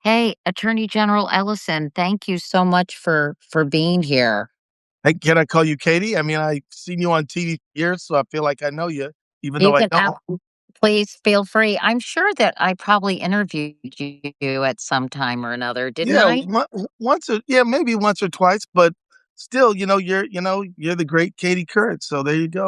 Hey, Attorney General Ellison, thank you so much for being here. Hey, can I call you Katie? I mean, I've seen you on TV for years, so I feel like I know you, even You though I can don't. please feel free. I'm sure that I probably interviewed you at some time or another, didn't Yeah, I? once or yeah, maybe once or twice, but still, you're the great Katie Couric. So there you go.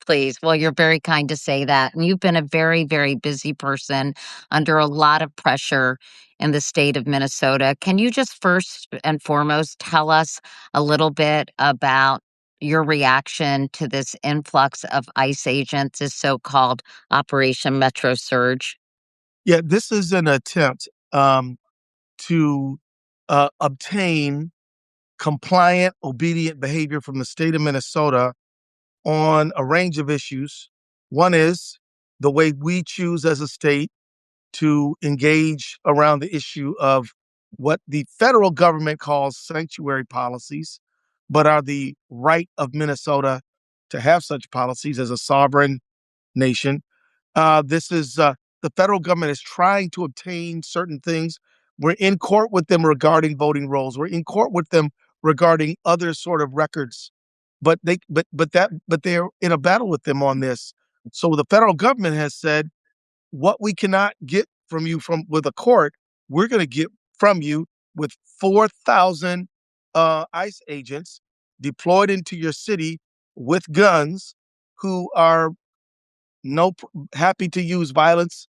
Please. Well, you're very kind to say that. And you've been a very, very busy person under a lot of pressure in the state of Minnesota. Can you just first and foremost tell us a little bit about your reaction to this influx of ICE agents, this so-called Operation Metro Surge? Yeah, this is an attempt to obtain compliant, obedient behavior from the state of Minnesota on a range of issues. One is the way we choose as a state to engage around the issue of what the federal government calls sanctuary policies, but are the right of Minnesota to have such policies as a sovereign nation. This is the federal government is trying to obtain certain things. We're in court with them regarding voting rolls. We're in court with them regarding other sort of records, but they're in a battle with them on this. So the federal government has said what we cannot get from you from with a court, we're going to get from you with 4,000 ICE agents deployed into your city with guns who are no happy to use violence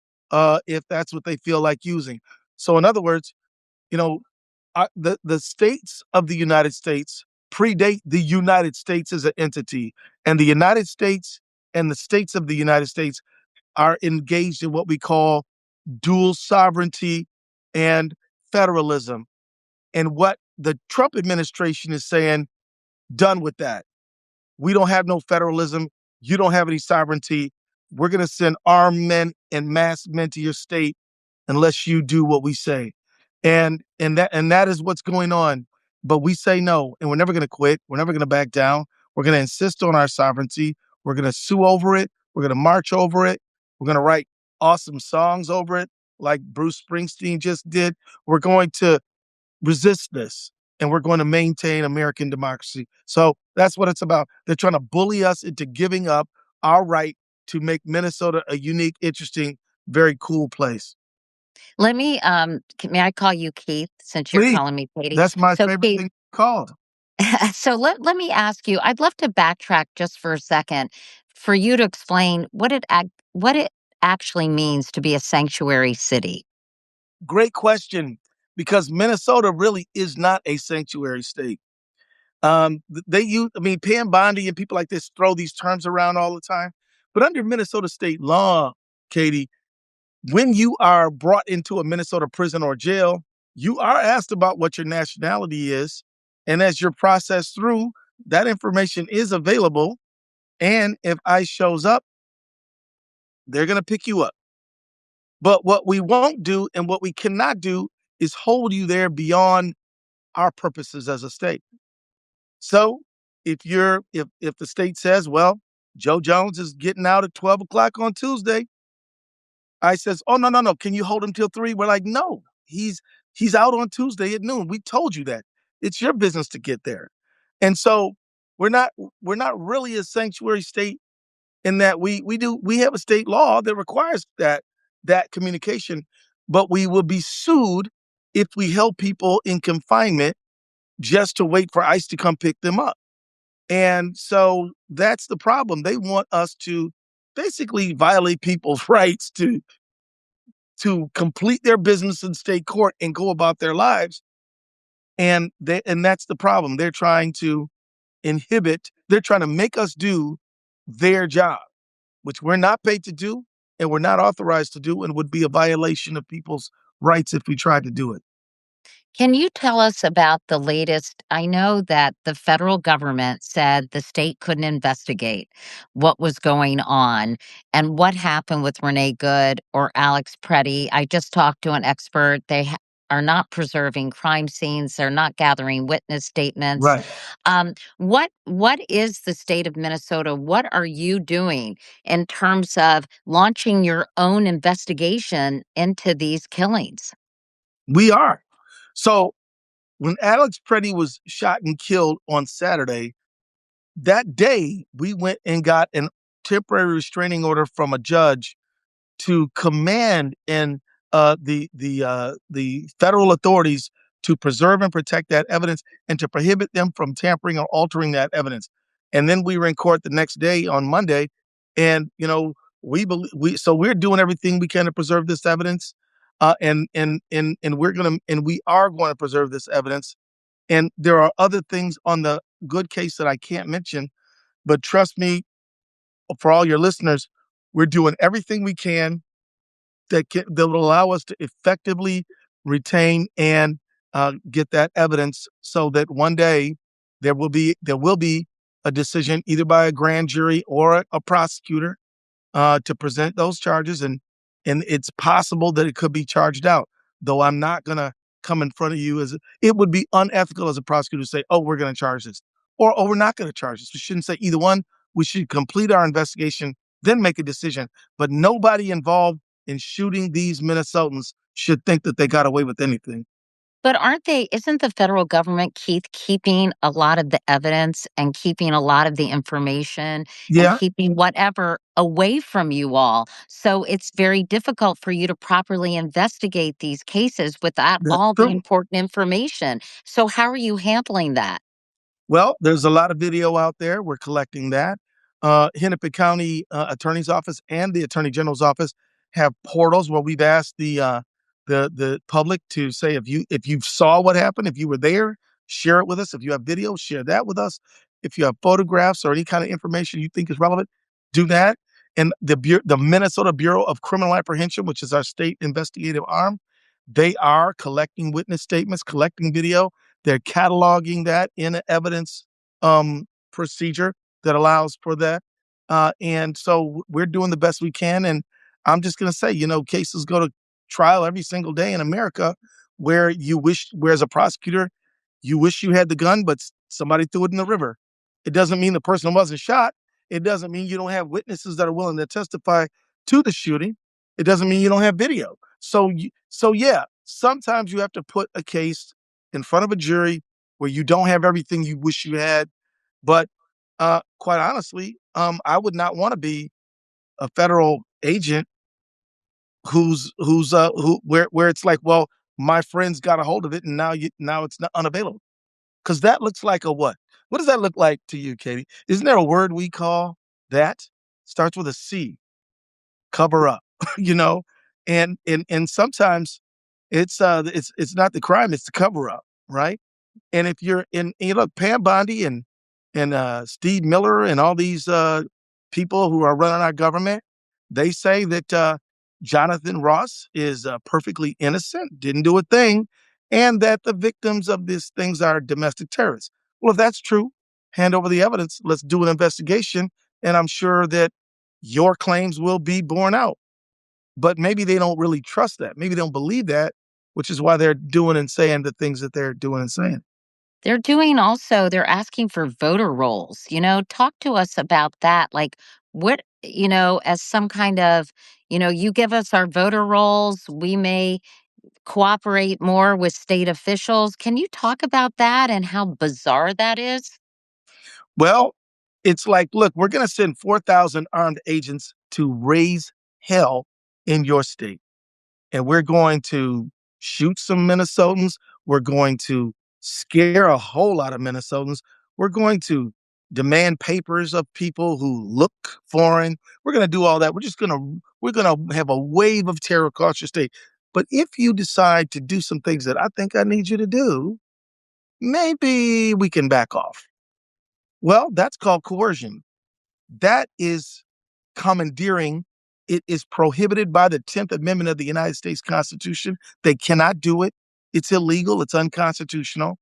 if that's what they feel like using. So, in other words, you know, the states of the United States predate the United States as an entity, and the United States and the states of the United States are engaged in what we call dual sovereignty and federalism. And what the Trump administration is saying, done with that. We don't have no federalism. You don't have any sovereignty. We're going to send armed men and masked men to your state unless you do what we say. And that is what's going on. But we say no, and we're never going to quit. We're never going to back down. We're going to insist on our sovereignty. We're going to sue over it. We're going to march over it. We're going to write awesome songs over it, like Bruce Springsteen just did. We're going to resist this, and we're going to maintain American democracy. So that's what it's about. They're trying to bully us into giving up our right to make Minnesota a unique, interesting, very cool place. May I call you Keith since you're Please, calling me Katie? that's my So favorite Keith, thing called. so let me ask you, I'd love to backtrack just for a second for you to explain what it actually means to be a sanctuary city. Great question, because Minnesota really is not a sanctuary state. They use, I mean, Pam Bondi and people like this throw these terms around all the time. But under Minnesota state law, Katie, when you are brought into a Minnesota prison or jail, you are asked about what your nationality is. And as you're processed through, that information is available. And if ICE shows up, they're going to pick you up. But what we won't do and what we cannot do is hold you there beyond our purposes as a state. So if the state says, well, Joe Jones is getting out at 12 o'clock on Tuesday, I says, "Oh, no, no, no. Can you hold him till 3?" We're like, "No, he's out on Tuesday at noon. We told you that. It's your business to get there." And so we're not we're not really a sanctuary state in that we have a state law that requires that communication, but we will be sued if we held people in confinement just to wait for ICE to come pick them up. And so that's the problem. They want us to basically violate people's rights to complete their business in state court and go about their lives. And that's the problem. They're trying to make us do their job, which we're not paid to do and we're not authorized to do and would be a violation of people's rights if we tried to do it. Can you tell us about the latest? I know that the federal government said the state couldn't investigate what was going on and what happened with Renee Good or Alex Preddy. I just talked to an expert. Are not preserving crime scenes. They're not gathering witness statements. Right. What is the state of Minnesota? What are you doing in terms of launching your own investigation into these killings? We are. So when Alex Preddy was shot and killed on Saturday, that day we went and got an temporary restraining order from a judge to command and the federal authorities to preserve and protect that evidence and to prohibit them from tampering or altering that evidence. And then we were in court the next day on Monday, and we believe we're doing everything we can to preserve this evidence, and we are going to preserve this evidence. And there are other things on the good case that I can't mention, but trust me, for all your listeners, we're doing everything we can that will allow us to effectively retain and get that evidence, so that one day there will be a decision either by a grand jury or a prosecutor to present those charges, and it's possible that it could be charged out. Though I'm not gonna come in front of you as it would be unethical as a prosecutor to say, "Oh, we're going to charge this," or "Oh, we're not going to charge this." We shouldn't say either one. We should complete our investigation, then make a decision. But nobody involved in shooting these Minnesotans should think that they got away with anything. But isn't the federal government, Keith, keeping a lot of the evidence and keeping a lot of the information and Yeah, keeping whatever away from you all? So it's very difficult for you to properly investigate these cases without that's all the true. important information. So how are you handling that? Well, there's a lot of video out there. We're collecting that. Hennepin County Attorney's Office and the Attorney General's Office have portals where we've asked the public to say, if you saw what happened, if you were there, share it with us. If you have video, share that with us. If you have photographs or any kind of information you think is relevant, do that. And the Minnesota Bureau of Criminal Apprehension, which is our state investigative arm, they are collecting witness statements, collecting video. They're cataloging that in an evidence procedure that allows for that. And so we're doing the best we can. And I'm just going to say, cases go to trial every single day in America where as a prosecutor, you wish you had the gun, but somebody threw it in the river. It doesn't mean the person wasn't shot. It doesn't mean you don't have witnesses that are willing to testify to the shooting. It doesn't mean you don't have video. So yeah, sometimes you have to put a case in front of a jury where you don't have everything you wish you had. But quite honestly, I would not want to be a federal agent where it's like, well, my friends got a hold of it and now it's not unavailable. Because that looks like a what? What does that look like to you, Katie? Isn't there a word we call that? Starts with a C, cover up, you know? And sometimes it's not the crime, it's the cover up, right? And if you're in, look, Pam Bondi and Steve Miller and all these people who are running our government, they say that Jonathan Ross is perfectly innocent, didn't do a thing, and that the victims of these things are domestic terrorists. Well, if that's true, hand over the evidence. Let's do an investigation, and I'm sure that your claims will be borne out. But maybe they don't really trust that. Maybe they don't believe that, which is why they're doing and saying the things that they're doing and saying. They're asking for voter rolls. Talk to us about that. Like, what, as some kind of, you give us our voter rolls, we may cooperate more with state officials. Can you talk about that and how bizarre that is? Well, it's like, look, we're going to send 4,000 armed agents to raise hell in your state. And we're going to shoot some Minnesotans. We're going to scare a whole lot of Minnesotans. We're going to demand papers of people who look foreign. We're going to do all that. We're going to have a wave of terror across your state. But if you decide to do some things that I think I need you to do, maybe we can back off. Well, that's called coercion. That is commandeering. It is prohibited by the 10th Amendment of the United States Constitution. They cannot do it. It's illegal. It's unconstitutional.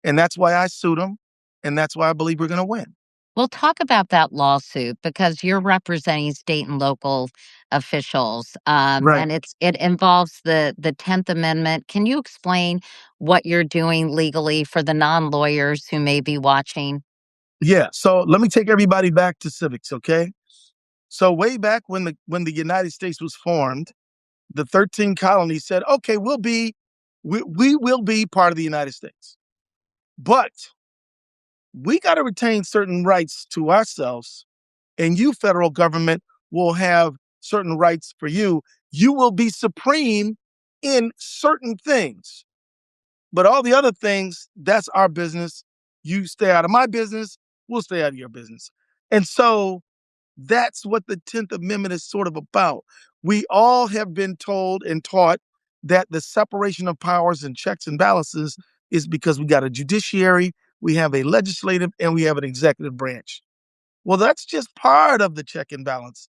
And that's why I sued them. And that's why I believe we're going to win. We'll talk about that lawsuit because you're representing state and local officials, Right. and it involves the 10th Amendment. Can you explain what you're doing legally for the non-lawyers who may be watching? Yeah. So let me take everybody back to civics, okay? So way back when the United States was formed, the 13 colonies said, okay, we'll be We will be part of the United States, but we got to retain certain rights to ourselves, and you, federal government, will have certain rights for you. You will be supreme in certain things, but all the other things, that's our business. You stay out of my business, we'll stay out of your business. And so that's what the 10th Amendment is sort of about. We all have been told and taught that the separation of powers and checks and balances is because we got a judiciary, we have a legislative, and we have an executive branch. Well, that's just part of the check and balance.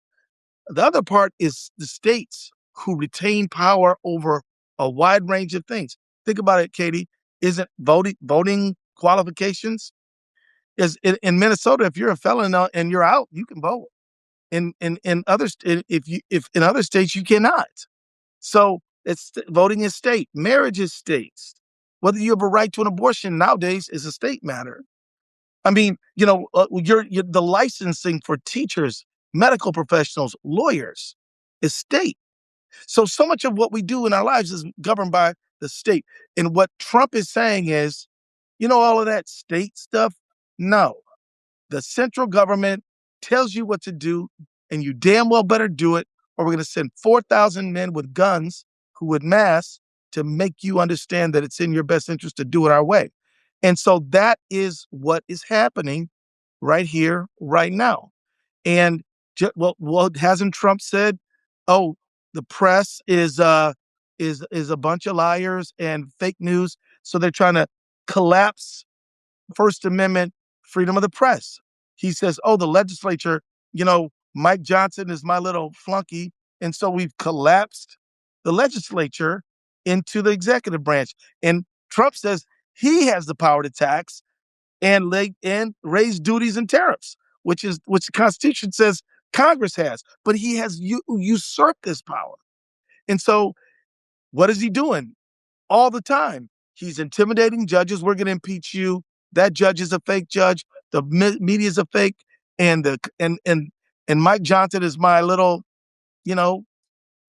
The other part is the states who retain power over a wide range of things. Think about it, Katie. Isn't voting qualifications? Is in Minnesota, if you're a felon and you're out, you can vote. In other if in other states you cannot. So it's voting is state, marriage is states. Whether you have a right to an abortion nowadays is a state matter. I mean, you're the licensing for teachers, medical professionals, lawyers is state. So much of what we do in our lives is governed by the state. And what Trump is saying is, all of that state stuff. No, the central government tells you what to do, and you damn well better do it, or we're going to send 4,000 men with guns who would mass to make you understand that it's in your best interest to do it our way. And so that is what is happening right here, right now. And well, hasn't Trump said, "Oh, the press is a bunch of liars and fake news," so they're trying to collapse First Amendment freedom of the press. He says, "Oh, the legislature, Mike Johnson is my little flunky." And so we've collapsed the legislature into the executive branch. And Trump says he has the power to tax and raise duties and tariffs, which the Constitution says Congress has. But he has usurped this power. And so what is he doing? All the time. He's intimidating judges. We're going to impeach you. That judge is a fake judge. The media is a fake, and and Mike Johnson is my little, you know,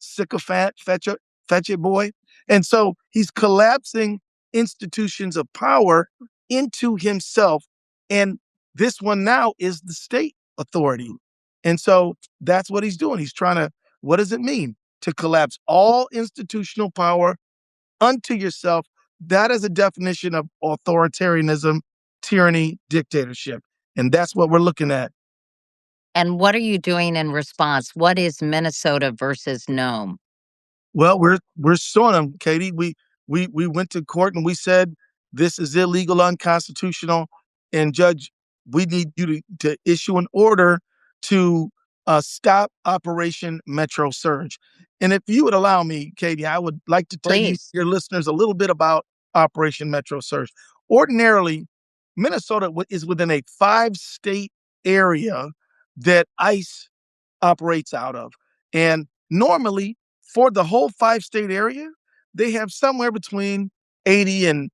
sycophant, fetch it boy. And so he's collapsing institutions of power into himself. And this one now is the state authority. And so that's what he's doing. He's trying to, what does it mean? To collapse all institutional power unto yourself. That is a definition of authoritarianism, tyranny, dictatorship. And that's what we're looking at. And what are you doing in response? What is Minnesota versus Nome? Well, we're suing them, Katie. We went to court and we said this is illegal, unconstitutional, and Judge, we need you to issue an order to stop Operation Metro Surge. And if you would allow me, Katie, I would like to tell you Please. your listeners a little bit about Operation Metro Surge. Ordinarily, Minnesota is within a 5-state area that ICE operates out of, and normally for the whole 5-state area, they have somewhere between 80 and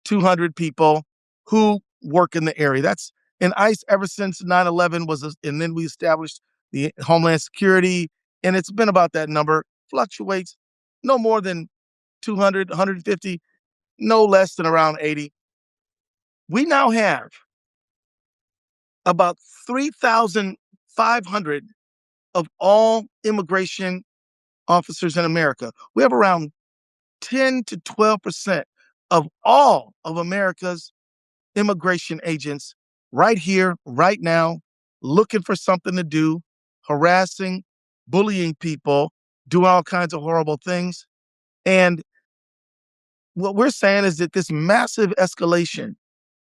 200 people who work in the area. That's in ICE ever since 9/11 and then we established the Homeland Security, and it's been about that number, fluctuates no more than 200, 150, no less than around 80. We now have about 3,500 of all immigration officers in America. We have around 10 to 12% of all of America's immigration agents right here, right now, looking for something to do, harassing, bullying people, doing all kinds of horrible things. And what we're saying is that this massive escalation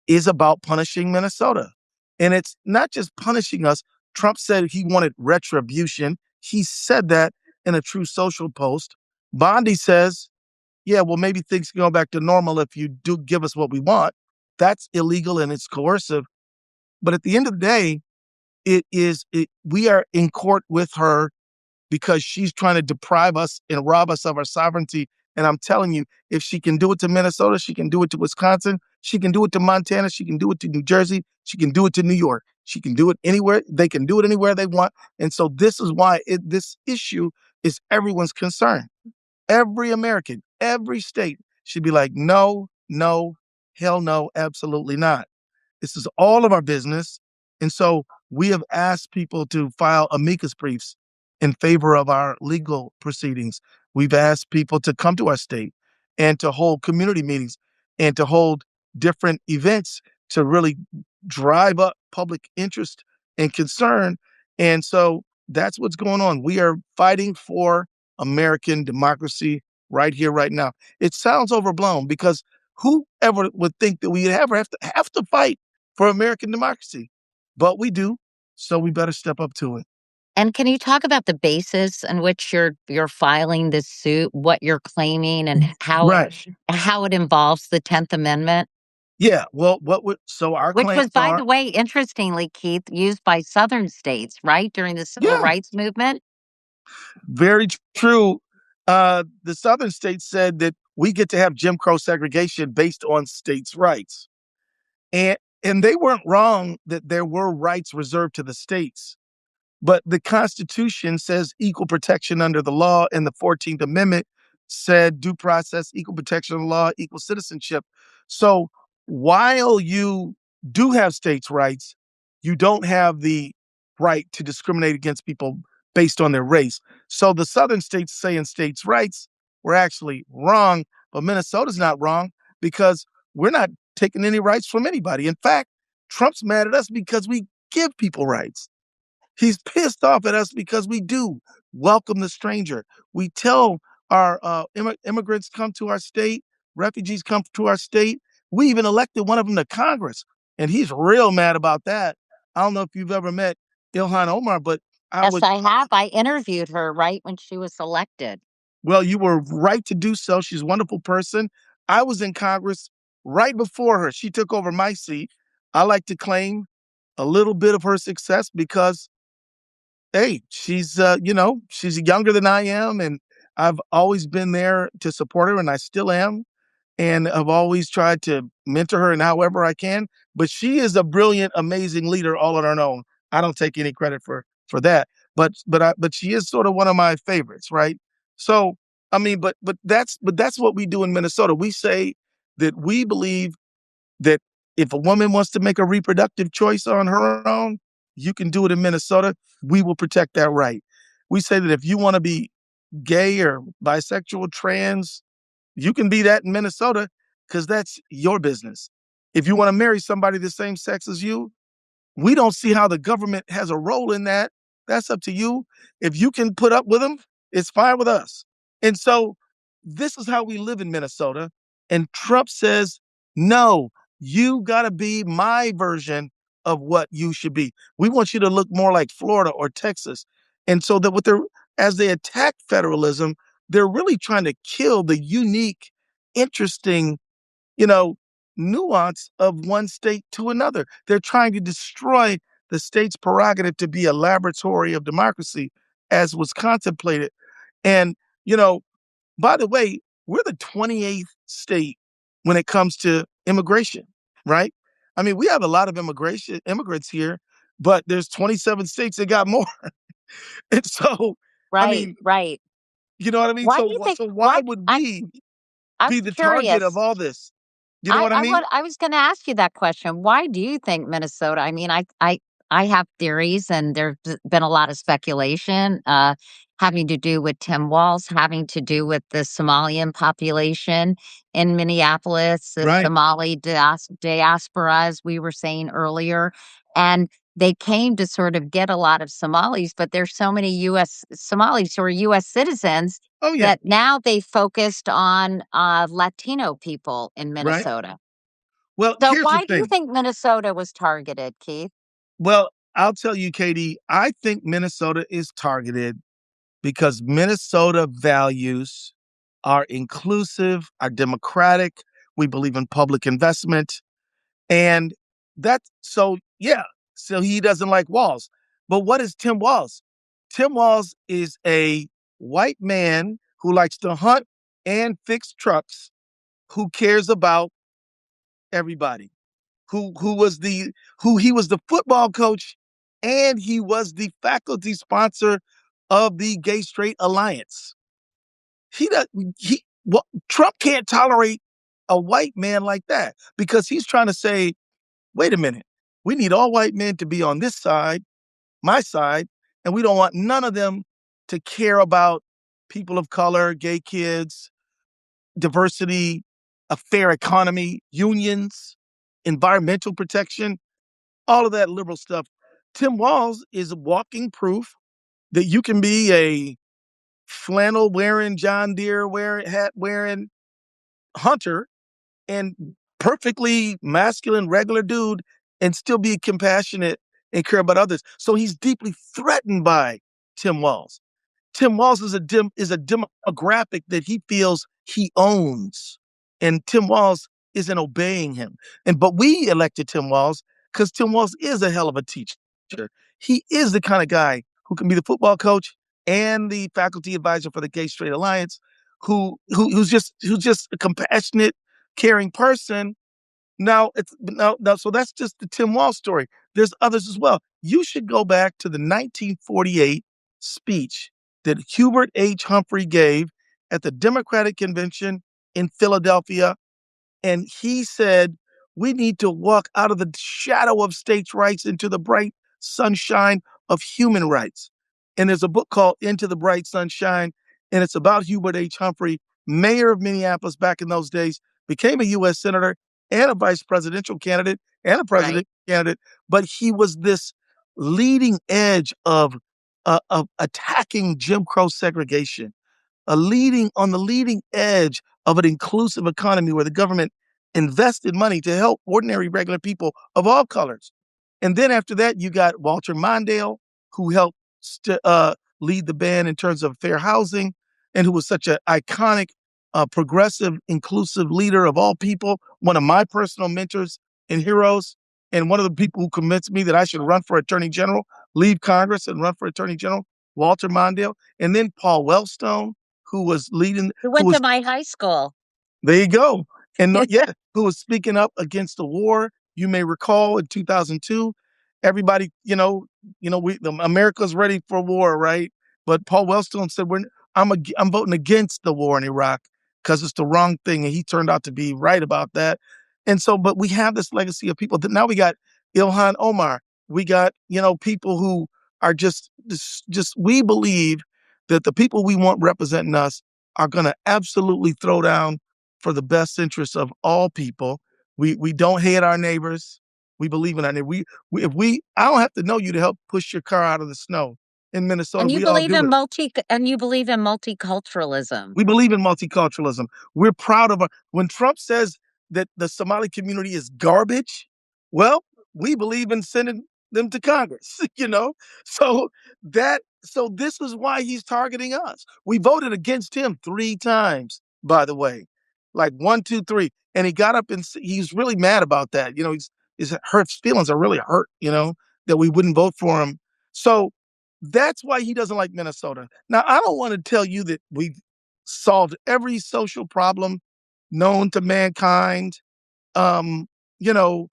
is about punishing Minnesota. And it's not just punishing us. Trump said he wanted retribution. He said that in a True Social post. Bondi says, yeah, well, maybe things can go back to normal if you do give us what we want. That's illegal and it's coercive. But at the end of the day, we are in court with her because she's trying to deprive us and rob us of our sovereignty. And I'm telling you, if she can do it to Minnesota, she can do it to Wisconsin, she can do it to Montana, she can do it to New Jersey, she can do it to New York. She can do it anywhere. They can do it anywhere they want. And so this is why this issue is everyone's concern. Every American, every state. she'd be like, no, no, hell no, absolutely not. This is all of our business. And so we have asked people to file amicus briefs in favor of our legal proceedings. We've asked people to come to our state and to hold community meetings and to hold different events to really drive up public interest and concern. And so that's what's going on. We are fighting for American democracy right here, right now. It sounds overblown because whoever would think that we ever have to fight for American democracy? But we do, so we better step up to it. And can you talk about the basis in which you're filing this suit, what you're claiming, and Right. how it involves the 10th Amendment? Yeah. Well, what would so our Which was, claims by the are way, interestingly, Keith, used by Southern states, right, during the civil yeah, rights movement? very true. The southern states said that we get to have Jim Crow segregation based on states' rights. And they weren't wrong that there were rights reserved to the states. But the Constitution says equal protection under the law, and the 14th Amendment said due process, equal protection of the law, equal citizenship. So while you do have states' rights, you don't have the right to discriminate against people based on their race. So the southern states saying states' rights were actually wrong, but Minnesota's not wrong because we're not taking any rights from anybody. In fact, Trump's mad at us because we give people rights. He's pissed off at us because we do welcome the stranger. We tell our immigrants come to our state, refugees come to our state. We even elected one of them to Congress, and he's real mad about that. I don't know if you've ever met Ilhan Omar, but I Yes, would. I have. I interviewed her right when she was elected. Well, you were right to do so. She's a wonderful person. I was in Congress right before her. She took over my seat. I like to claim a little bit of her success because hey, she's younger than I am, and I've always been there to support her, and I still am. And I've always tried to mentor her in however I can. But she is a brilliant, amazing leader all on her own. I don't take any credit for that. But she is sort of one of my favorites, right? So I mean, but that's what we do in Minnesota. We say that we believe that if a woman wants to make a reproductive choice on her own, you can do it in Minnesota. We will protect that right. We say that if you want to be gay or bisexual, trans, you can be that in Minnesota because that's your business. If you want to marry somebody the same sex as you, we don't see how the government has a role in that. That's up to you. If you can put up with them, it's fine with us. And so this is how we live in Minnesota. And Trump says, no, you got to be my version of what you should be. We want you to look more like Florida or Texas. And so that as they attack federalism, they're really trying to kill the unique, interesting you know, nuance of one state to another. They're trying to destroy the state's prerogative to be a laboratory of democracy as was contemplated. And, you know, by the way, we're the 28th state when it comes to immigration, right? I mean, we have a lot of immigrants here, but there's 27 states that got more. And so, I Right, mean, right. you know what I mean? Why do So, you think so why why would I'm we I'm be the target of curious. all this? You know what I mean? I was gonna ask you that question. Why do you think Minnesota? I mean, I have theories, and there's been a lot of speculation, having to do with Tim Walz, having to do with the Somalian population in Minneapolis, the Right. Somali diaspora, as we were saying earlier, and they came to sort of get a lot of Somalis, but there's so many U.S. Somalis who are U.S. citizens Oh yeah. that now they focused on, Latino people in Right. Minnesota. Well, So here's the why do you thing. think Minnesota was targeted, Keith? Well, I'll tell you, Katie, I think Minnesota is targeted because Minnesota values are inclusive, are democratic. We believe in public investment. And that's so, yeah. So he doesn't like Walls. But what is Tim Walls? Tim Walls is a white man who likes to hunt and fix trucks, who cares about everybody. Who was the who he was the football coach and he was the faculty sponsor of the Gay Straight Alliance. He does he Well, Trump can't tolerate a white man like that because he's trying to say, wait a minute, we need all white men to be on this side, my side, and we don't want none of them to care about people of color, gay kids, diversity, a fair economy, unions, environmental protection, all of that liberal stuff. Tim Walz is walking proof that you can be a flannel wearing, John Deere wearing, hat wearing hunter and perfectly masculine, regular dude and still be compassionate and care about others. So he's deeply threatened by Tim Walz. Tim Walz is a demographic that he feels he owns, and Tim Walz isn't obeying him. But we elected Tim Walz because Tim Walz is a hell of a teacher. He is the kind of guy who can be the football coach and the faculty advisor for the Gay Straight Alliance, who's just a compassionate, caring person. So that's just the Tim Walz story. There's others as well. You should go back to the 1948 speech that Hubert H. Humphrey gave at the Democratic Convention in Philadelphia. And he said, we need to walk out of the shadow of states' rights into the bright sunshine of human rights. And there's a book called Into the Bright Sunshine, and it's about Hubert H. Humphrey, mayor of Minneapolis back in those days, became a U.S. senator and a vice presidential candidate and a president candidate. But he was this leading edge of attacking Jim Crow segregation, on the leading edge of an inclusive economy where the government invested money to help ordinary, regular people of all colors. And then after that, you got Walter Mondale, who helped lead the band in terms of fair housing, and who was such an iconic, progressive, inclusive leader of all people, one of my personal mentors and heroes, and one of the people who convinced me that I should run for attorney general, leave Congress and run for attorney general, Walter Mondale. And then Paul Wellstone, who was leading, Who who went to was my high school. there you go. And yeah, who was speaking up against the war. You may recall in 2002, everybody, America's ready for war, right? But Paul Wellstone said, I'm voting against the war in Iraq because it's the wrong thing. And he turned out to be right about that. And so, but we have this legacy of people that now we got Ilhan Omar. We got, people who are we believe that the people we want representing us are going to absolutely throw down for the best interests of all people. We don't hate our neighbors. We believe in our neighbors. I don't have to know you to help push your car out of the snow in Minnesota. And you We all believe do in it. multiculturalism. We believe in multiculturalism. We're proud of when Trump says that the Somali community is garbage. Well, we believe in sending them to Congress, So this is why he's targeting us. We voted against him 3 times, by the way. Like 1, 2, 3. And he got up and he's really mad about that. His feelings are really hurt, that we wouldn't vote for him. So that's why he doesn't like Minnesota. Now, I don't want to tell you that we've solved every social problem known to mankind. Um, you know,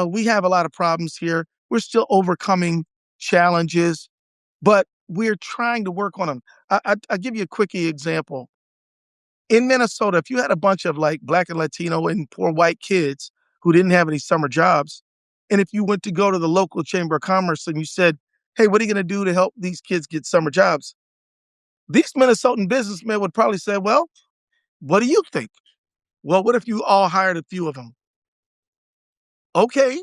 we have a lot of problems here. We're still overcoming challenges, but we're trying to work on them. I'll give you a quickie example. In Minnesota, if you had a bunch of like Black and Latino and poor white kids who didn't have any summer jobs, and if you went to go to the local chamber of commerce and you said, hey, what are you going to do to help these kids get summer jobs? These Minnesotan businessmen would probably say, well, what do you think? Well, what if you all hired a few of them? Okay.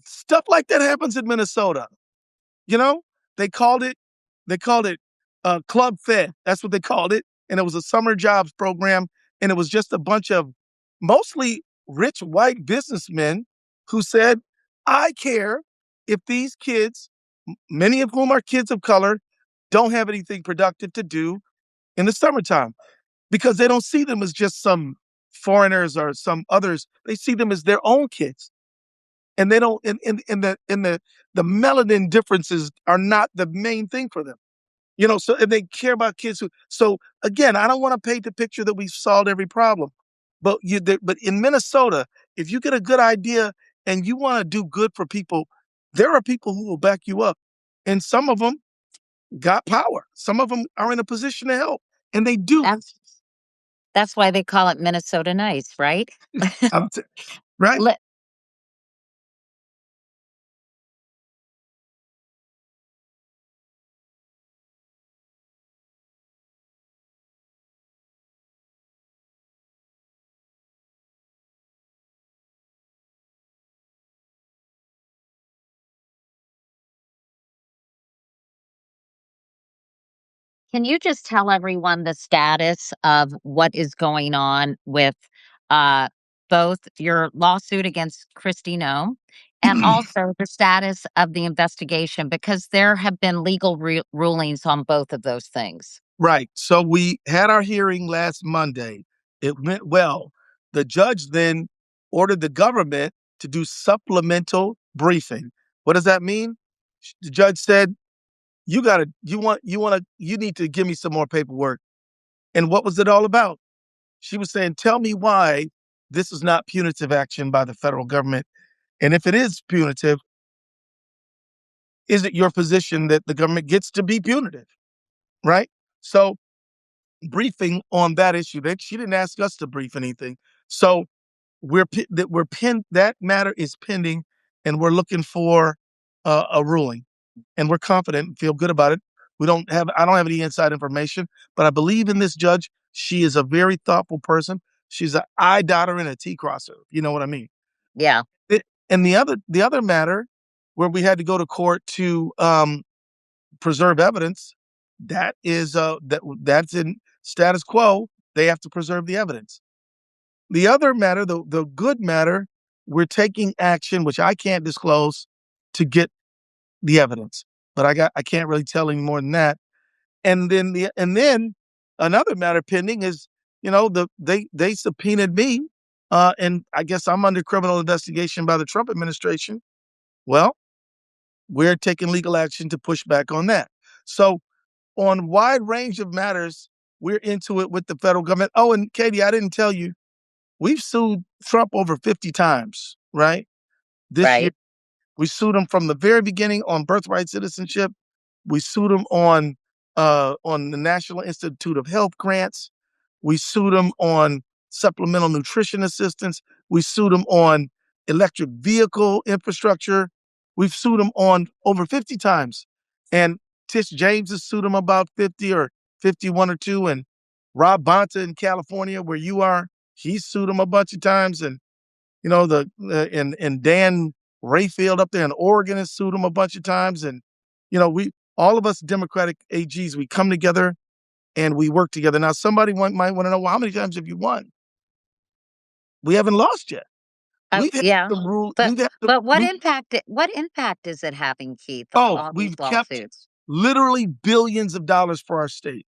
Stuff like that happens in Minnesota. You know, they called it Club Fed. That's what they called it. And it was a summer jobs program. And it was just a bunch of mostly rich white businessmen who said, I care if these kids, many of whom are kids of color, don't have anything productive to do in the summertime because they don't see them as just some foreigners or some others. They see them as their own kids. And they don't, the melanin differences are not the main thing for them. So and they care about kids so again, I don't want to paint the picture that we've solved every problem, but but in Minnesota, if you get a good idea and you want to do good for people, there are people who will back you up. And some of them got power. Some of them are in a position to help, and they do. That's why they call it Minnesota nice, right? I'm t- right. Let Can you just tell everyone the status of what is going on with, uh, both your lawsuit against Christy No and also the status of the investigation? Because there have been legal rulings on both of those things. Right. So we had our hearing last Monday. It went well. The judge then ordered the government to do supplemental briefing. What does that mean? The judge said, "You got to, you need to give me some more paperwork." And what was it all about? She was saying, "Tell me why this is not punitive action by the federal government. And if it is punitive, is it your position that the government gets to be punitive?" Right. So briefing on that issue. That she didn't ask us to brief anything. So we're pinned. That matter is pending, and we're looking for a ruling. And we're confident and feel good about it. We don't have. I don't have any inside information, but I believe in this judge. She is a very thoughtful person. She's a I dotter and a T crosser. You know what I mean? Yeah, And the other matter where we had to go to court to preserve evidence, that's in status quo. They have to preserve the evidence. The other matter, the good matter, we're taking action, which I can't disclose, to get the evidence. But I can't really tell any more than that. And then another matter pending is, they subpoenaed me, and I guess I'm under criminal investigation by the Trump administration. Well, we're taking legal action to push back on that. So on a wide range of matters, we're into it with the federal government. Oh, and Katie, I didn't tell you, we've sued Trump over 50 times, right? This year, right. we sued him from the very beginning on birthright citizenship. We sued him on the National Institute of Health grants. We sued him on supplemental nutrition assistance. We sued him on electric vehicle infrastructure. We've sued him on over 50 times. And Tish James has sued him about 50 or 51 or two. And Rob Bonta in California, where you are, he's sued him a bunch of times. And and Dan Rayfield up there in Oregon has sued him a bunch of times. And we all of us Democratic AGs, we come together and we work together. Now, somebody might want to know, well, how many times have you won? We haven't lost yet. Oh, We've had yeah. some rule. But We've had some, but we what impact is it having, Keith, oh, all these we've kept lawsuits? literally billions of dollars for our state.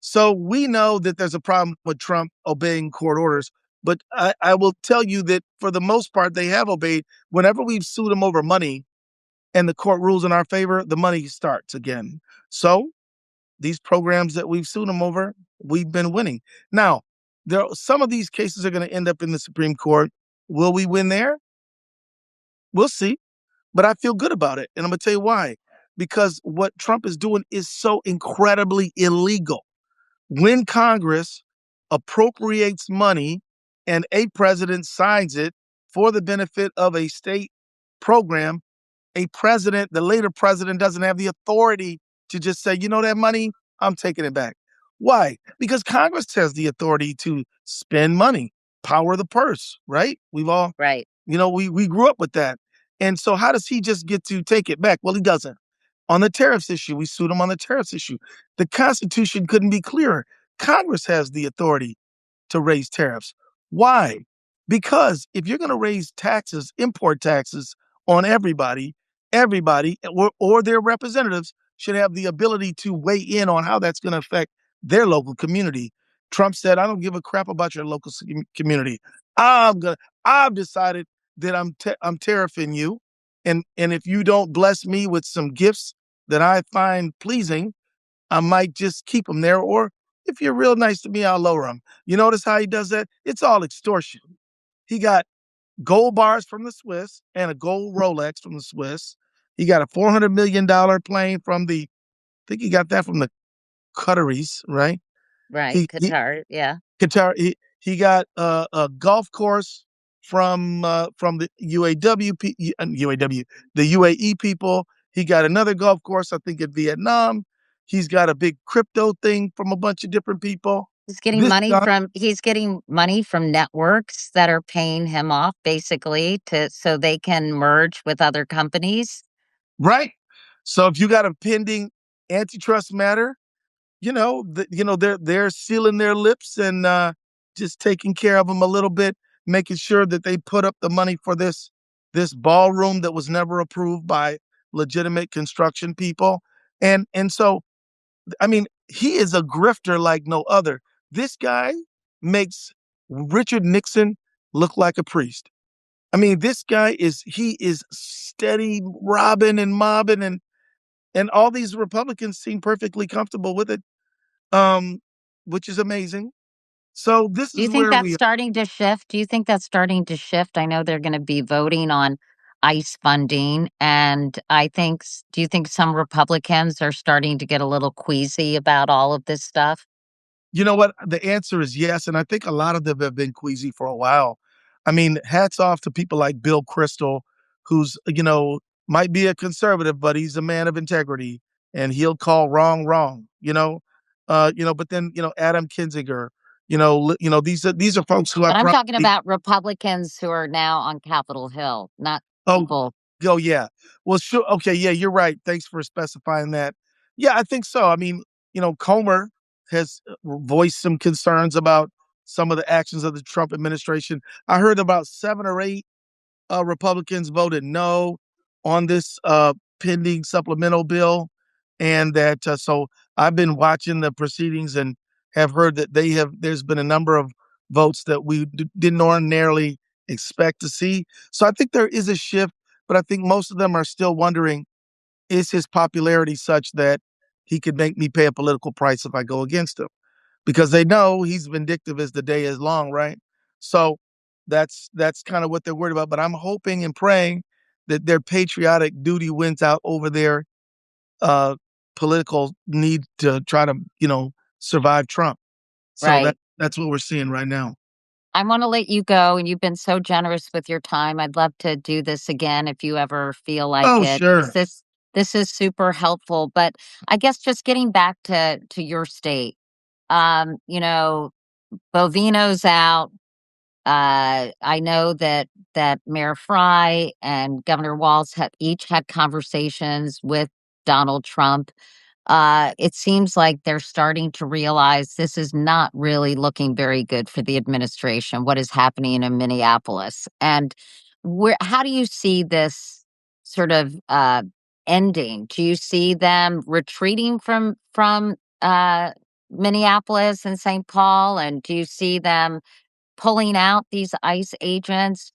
So we know that there's a problem with Trump obeying court orders. But I will tell you that for the most part, they have obeyed. Whenever we've sued them over money and the court rules in our favor, the money starts again. So these programs that we've sued them over, we've been winning. Now, some of these cases are going to end up in the Supreme Court. Will we win there? We'll see. But I feel good about it. And I'm going to tell you why. Because what Trump is doing is so incredibly illegal. When Congress appropriates money and a president signs it for the benefit of a state program, the later president doesn't have the authority to just say, that money, I'm taking it back. Why? Because Congress has the authority to spend money, power the purse, right? We've all, Right. we grew up with that. And so how does he just get to take it back? Well, he doesn't. On the tariffs issue, we sued him on the tariffs issue. The Constitution couldn't be clearer. Congress has the authority to raise tariffs. Why? Because if you're going to raise taxes, import taxes on everybody or their representatives should have the ability to weigh in on how that's going to affect their local community. Trump said, "I don't give a crap about your local community. I've decided that I'm tariffing you, and if you don't bless me with some gifts that I find pleasing, I might just keep them there. Or if you're real nice to me, I'll lower them." You notice how he does that? It's all extortion. He got gold bars from the Swiss and a gold Rolex from the Swiss. He got a $400 million plane I think he got that from the Qataris, right? Right, He, he Qatar, yeah. Qatar. He got a golf course from the UAW the UAE people. He got another golf course, I think, in Vietnam. He's got a big crypto thing from a bunch of different people. This guy, He's getting money from networks that are paying him off basically to so they can merge with other companies. right? So if you got a pending antitrust matter, they're sealing their lips and just taking care of them a little bit, making sure that they put up the money for this ballroom that was never approved by legitimate construction people. And so I mean, he is a grifter like no other. This guy makes Richard Nixon look like a priest. I mean, this guy is steady robbing and mobbing, and all these Republicans seem perfectly comfortable with it, um, which is amazing. So this Do you is think where that's we starting to shift? Do you think that's starting to shift? I know they're going to be voting on ICE funding, and do you think some Republicans are starting to get a little queasy about all of this stuff? You know what? The answer is yes, and I think a lot of them have been queasy for a while. I mean, hats off to people like Bill Kristol, who's might be a conservative, but he's a man of integrity, and he'll call wrong wrong. But then Adam Kinzinger, these are folks who I But I'm talking probably. about Republicans who are now on Capitol Hill, not Oh, people. yeah. Well, sure. Okay, yeah, you're right. Thanks for specifying that. Yeah, I think so. I mean, Comer has voiced some concerns about some of the actions of the Trump administration. I heard about 7 or 8 Republicans voted no on this pending supplemental bill, and that so I've been watching the proceedings and have heard that there's been a number of votes that we didn't ordinarily expect to see. So I think there is a shift, but I think most of them are still wondering, is his popularity such that he could make me pay a political price if I go against him? Because they know he's vindictive as the day is long, right? So that's kind of what they're worried about. But I'm hoping and praying that their patriotic duty wins out over their uh, political need to try to, survive Trump. So Right. that's what we're seeing right now. I want to let you go, and you've been so generous with your time. I'd love to do this again if you ever feel like Oh, it. sure. This is super helpful. But I guess just getting back to your state, um, you know, Bovino's out. I know that Mayor Fry and Governor Walz have each had conversations with Donald Trump. It seems like they're starting to realize this is not really looking very good for the administration, what is happening in Minneapolis. And how do you see this sort of ending? Do you see them retreating from Minneapolis and St. Paul? And do you see them pulling out these ICE agents?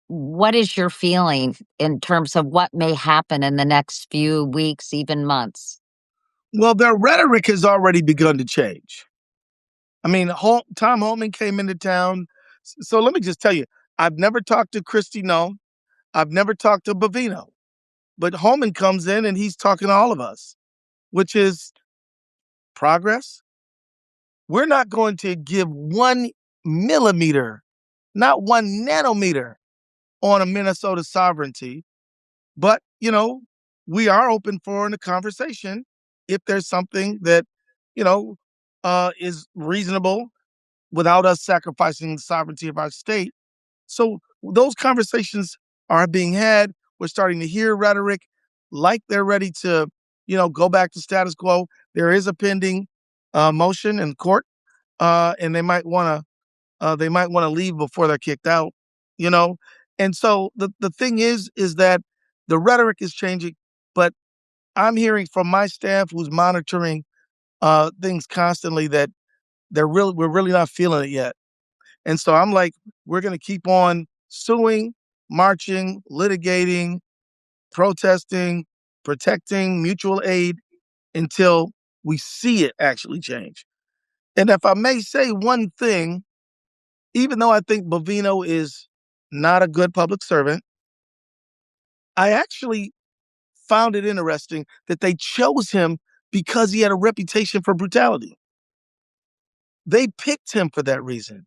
What is your feeling in terms of what may happen in the next few weeks, even months? Well, their rhetoric has already begun to change. I mean, Tom Holman came into town. So let me just tell you, I've never talked to Christy No. I've never talked to Bavino. But Holman comes in and he's talking to all of us, which is progress. We're not going to give 1 millimeter, not 1 nanometer on a Minnesota sovereignty. But, we are open for a conversation if there's something that, you know, is reasonable without us sacrificing the sovereignty of our state. So those conversations are being had. We're starting to hear rhetoric like they're ready to, go back to status quo. There is a pending motion in court, and they might want to leave before they're kicked out. You know, and so the thing is that the rhetoric is changing, but I'm hearing from my staff who's monitoring things constantly that we're really not feeling it yet. And so I'm like, we're going to keep on suing, marching, litigating, protesting, protecting mutual aid until we see it actually change. And if I may say one thing, even though I think Bovino is not a good public servant, I actually found it interesting that they chose him because he had a reputation for brutality. They picked him for that reason.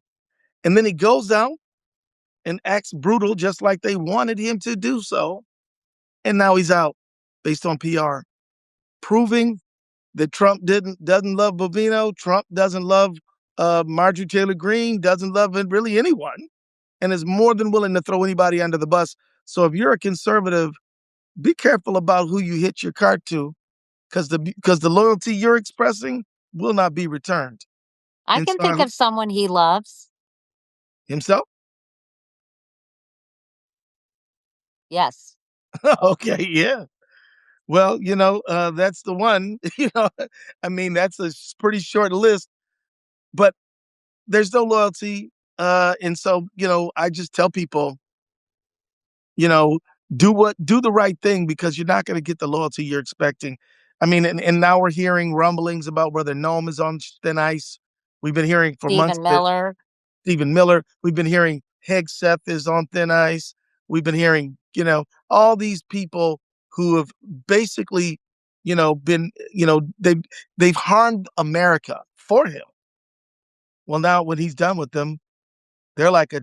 And then he goes out and acts brutal just like they wanted him to do so. And now he's out based on PR, proving that Trump doesn't love Bovino. Trump doesn't love Marjorie Taylor Greene, doesn't love really anyone, and is more than willing to throw anybody under the bus. So if you're a conservative, be careful about who you hit your cart to, because the loyalty you're expressing will not be returned. I And can so I think hope of someone he loves. himself. Yes. Okay, yeah. Well, that's the one. I mean, that's a pretty short list, but there's no loyalty. And so, I just tell people, you know, do the right thing because you're not going to get the loyalty you're expecting. I mean, and now we're hearing rumblings about whether Nome is on thin ice. We've been hearing for months Stephen that Miller. Stephen Miller. We've been hearing Hegseth is on thin ice. We've been hearing, all these people who have basically, been, they've harmed America for him. Well, now when he's done with them, they're like a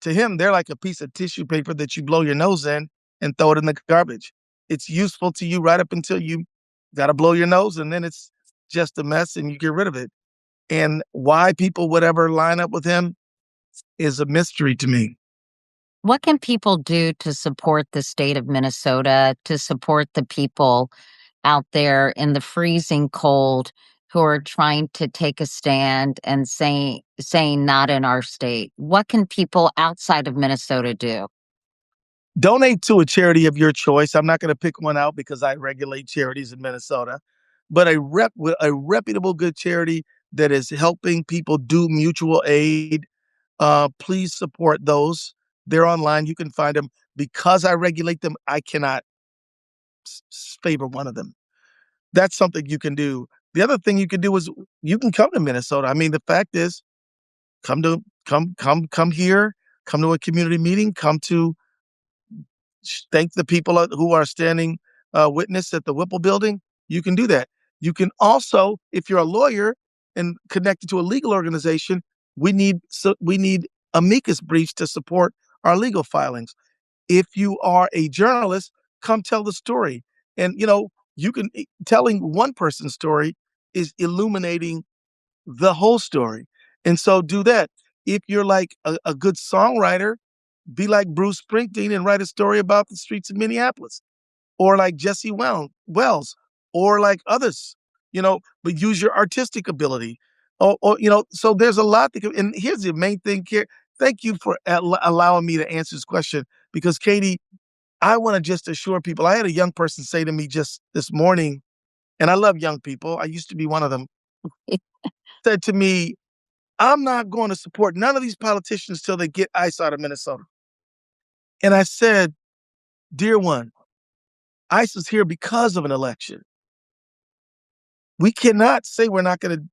to him, they're like a piece of tissue paper that you blow your nose in and throw it in the garbage. It's useful to you right up until you got to blow your nose, and then it's just a mess, and you get rid of it. And why people would ever line up with him is a mystery to me. What can people do to support the state of Minnesota, to support the people out there in the freezing cold who are trying to take a stand and saying not in our state? What can people outside of Minnesota do? Donate to a charity of your choice. I'm not going to pick one out because I regulate charities in Minnesota, but a reputable good charity that is helping people do mutual aid. Please support those. They're online. You can find them. Because I regulate them, I cannot favor one of them. That's something you can do. The other thing you can do is you can come to Minnesota. I mean, the fact is, come here, come to a community meeting, come to thank the people who are standing witness at the Whipple building. You can do that. You can also, if you're a lawyer and connected to a legal organization, we need amicus briefs to support our legal filings. If you are a journalist, come tell the story. And you can telling one person's story is illuminating the whole story. And so do that. If you're like a good songwriter, be like Bruce Springsteen and write a story about the streets of Minneapolis, or like Jesse Wells, or like others, but use your artistic ability. So there's a lot and here's the main thing here. Thank you for allowing me to answer this question because, Katie, I want to just assure people. I had a young person say to me just this morning, and I love young people. I used to be one of them, said to me, I'm not going to support none of these politicians till they get ICE out of Minnesota. And I said, dear one, ICE is here because of an election. We cannot say we're not going to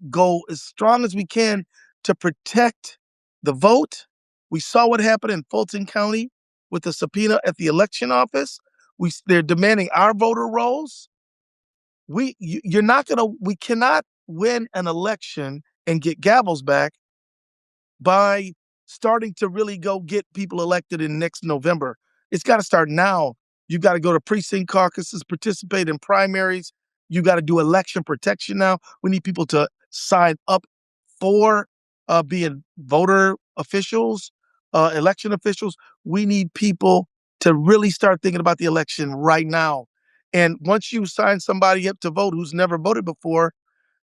go as strong as we can to protect the vote. We saw what happened in Fulton County with the subpoena at the election office. They're demanding our voter rolls. We cannot win an election and get gavels back by starting to really go get people elected in next November. It's got to start now. You got to go to precinct caucuses, participate in primaries. You got to do election protection now. We need people to sign up for being voter officials, election officials. We need people to really start thinking about the election right now. And once you sign somebody up to vote who's never voted before,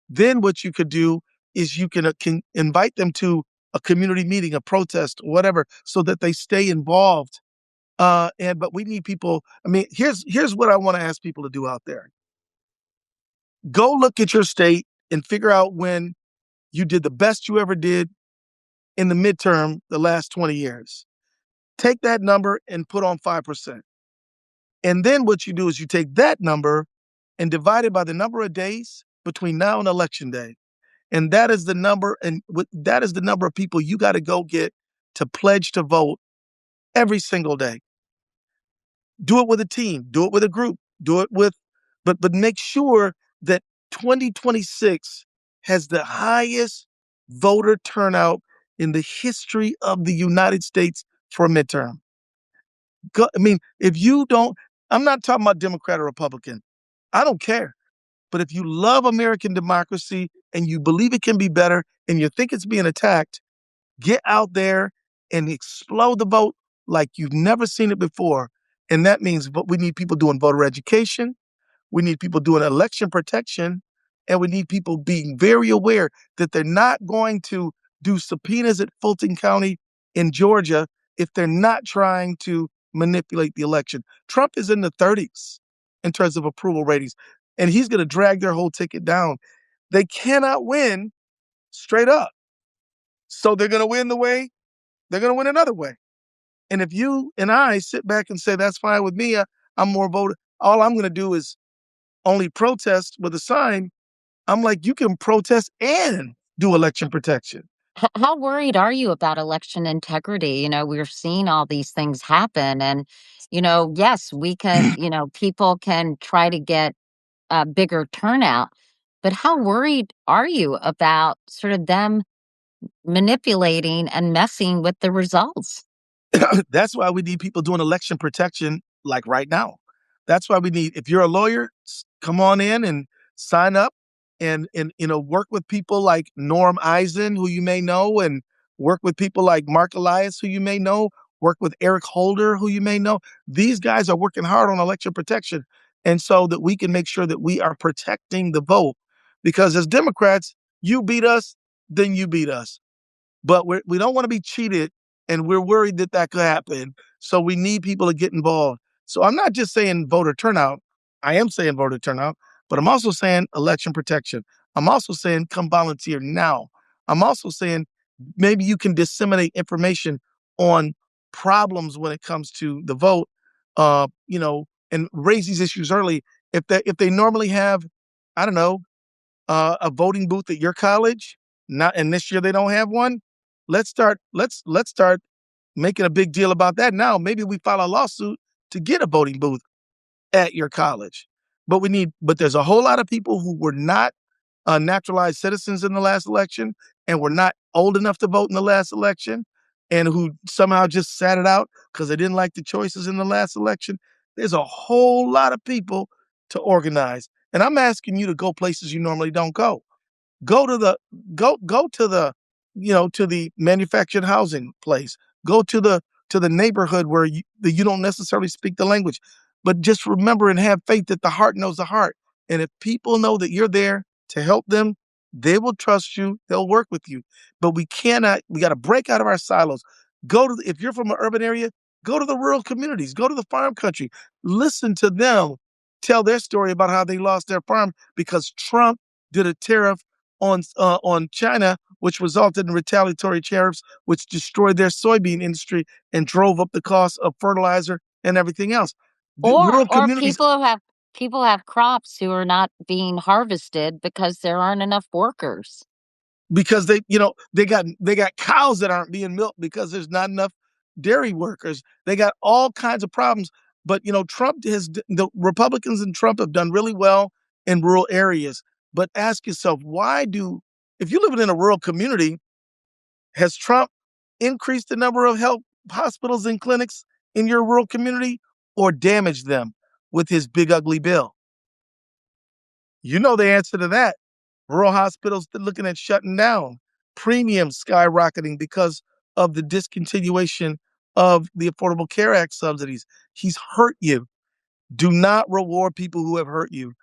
then what you could do is you can invite them to a community meeting, a protest, whatever, so that they stay involved. But we need people. I mean, here's what I want to ask people to do out there. Go look at your state and figure out when you did the best you ever did in the midterm the last 20 years. Take that number and put on 5%. And then what you do is you take that number and divide it by the number of days between now and election day. And that is the number, that is the number of people you got to go get to pledge to vote every single day. Do it with a team, do it with a group, do it with, but make sure that 2026 has the highest voter turnout in the history of the United States for a midterm. I mean, if you don't, I'm not talking about Democrat or Republican. I don't care. But if you love American democracy and you believe it can be better and you think it's being attacked, get out there and explode the vote like you've never seen it before. And that means we need people doing voter education. We need people doing election protection, and we need people being very aware that they're not going to do subpoenas at Fulton County in Georgia if they're not trying to manipulate the election. Trump is in the 30s in terms of approval ratings, and he's going to drag their whole ticket down. They cannot win straight up. So they're going to win the way, they're going to win another way. And if you and I sit back and say, that's fine with me, I'm more voted, all I'm going to do is only protest with a sign. I'm like, you can protest and do election protection. How worried are you about election integrity? We're seeing all these things happen. And, yes, we can, people can try to get a bigger turnout. But how worried are you about sort of them manipulating and messing with the results? That's why we need people doing election protection like right now. That's why we need, if you're a lawyer, come on in and sign up and work with people like Norm Eisen, who you may know, and work with people like Mark Elias, who you may know, work with Eric Holder, who you may know. These guys are working hard on election protection. And so that we can make sure that we are protecting the vote. Because as Democrats, you beat us, then you beat us. But we don't want to be cheated, and we're worried that that could happen. So we need people to get involved. So I'm not just saying voter turnout. I am saying voter turnout, but I'm also saying election protection. I'm also saying come volunteer now. I'm also saying maybe you can disseminate information on problems when it comes to the vote, and raise these issues early. If they normally have, I don't know, a voting booth at your college, not and this year they don't have one. Let's start making a big deal about that now. Maybe we file a lawsuit to get a voting booth at your college. But there's a whole lot of people who were not naturalized citizens in the last election and were not old enough to vote in the last election and who somehow just sat it out because they didn't like the choices in the last election. There's a whole lot of people to organize. And I'm asking you to go places you normally don't go. Go to the go to the to the manufactured housing place. Go to the neighborhood where you don't necessarily speak the language. But just remember and have faith that the heart knows the heart. And if people know that you're there to help them, they will trust you, they'll work with you. But we got to break out of our silos. If you're from an urban area, go to the rural communities, go to the farm country, listen to them tell their story about how they lost their farm because Trump did a tariff on China, which resulted in retaliatory tariffs, which destroyed their soybean industry and drove up the cost of fertilizer and everything else. The Or rural or communities, people have crops who are not being harvested because there aren't enough workers. because they got cows that aren't being milked because there's not enough dairy workers. They got all kinds of problems. But the Republicans and Trump have done really well in rural areas. But ask yourself, if you're living in a rural community, has Trump increased the number of health hospitals and clinics in your rural community or damaged them with his big ugly bill? You know the answer to that. Rural hospitals looking at shutting down, premiums skyrocketing because of the discontinuation of the Affordable Care Act subsidies. He's hurt you. Do not reward people who have hurt you.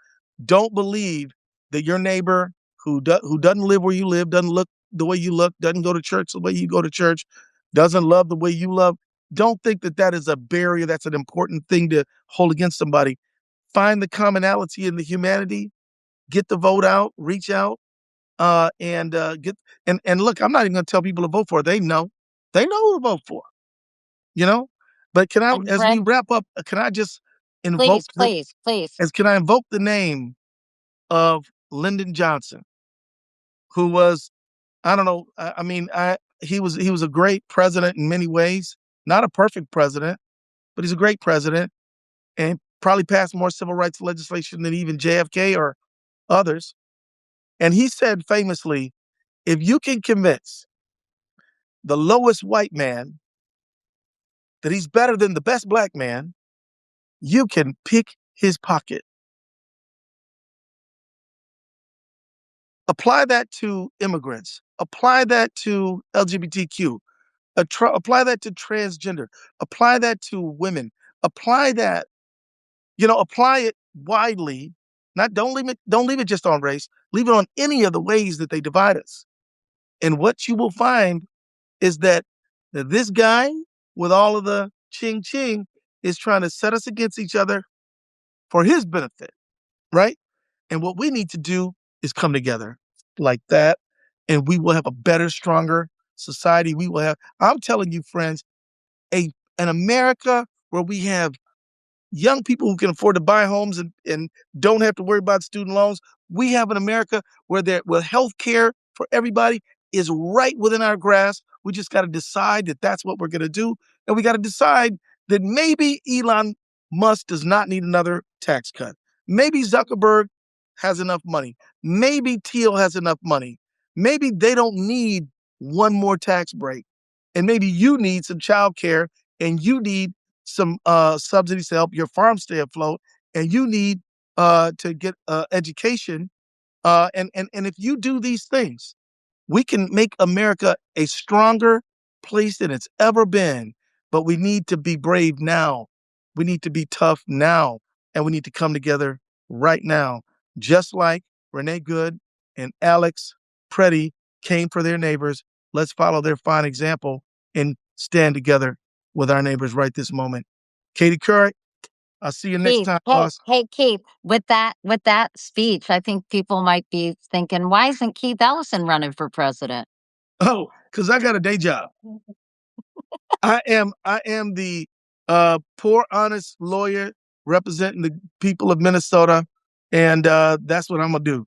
Don't believe that your neighbor who doesn't live where you live, doesn't look the way you look, doesn't go to church the way you go to church, doesn't love the way you love. Don't think that that is a barrier. That's an important thing to hold against somebody. Find the commonality in the humanity. Get the vote out. Reach out. And get and look. I'm not even going to tell people to vote for it. They know who to vote for. You know. But And as we Brent, wrap up, can I just invoke please, please, please. can I invoke the name of Lyndon Johnson, who was, I don't know, I mean, he was a great president in many ways, not a perfect president, but he's a great president and probably passed more civil rights legislation than even JFK or others. And he said famously, if you can convince the lowest white man that he's better than the best black man, you can pick his pocket. Apply that to immigrants. Apply that to LGBTQ. Apply that to transgender. Apply that to women. Apply that, apply it widely. Not don't leave it just on race. Leave it on any of the ways that they divide us. And what you will find is that this guy with all of the ching ching is trying to set us against each other for his benefit, right? And what we need to do is come together like that, and we will have a better, stronger society. We will have, I'm telling you, friends, an America where we have young people who can afford to buy homes and don't have to worry about student loans. We have an America where health care for everybody is right within our grasp. We just got to decide that that's what we're going to do. And we got to decide that maybe Elon Musk does not need another tax cut. Maybe Zuckerberg has enough money. Maybe Thiel has enough money. Maybe they don't need one more tax break. And maybe you need some child care and you need some subsidies to help your farm stay afloat, and you need to get education. And if you do these things, we can make America a stronger place than it's ever been. But we need to be brave now. We need to be tough now, and we need to come together right now, just like Renee Good and Alex Preddy came for their neighbors. Let's follow their fine example and stand together with our neighbors right this moment. Katie Couric, I'll see you next Keith, time, hey, boss. hey, Keith, with that speech, I think people might be thinking, why isn't Keith Ellison running for president? Oh, because I got a day job. I am the poor, honest lawyer representing the people of Minnesota, and that's what I'm gonna do.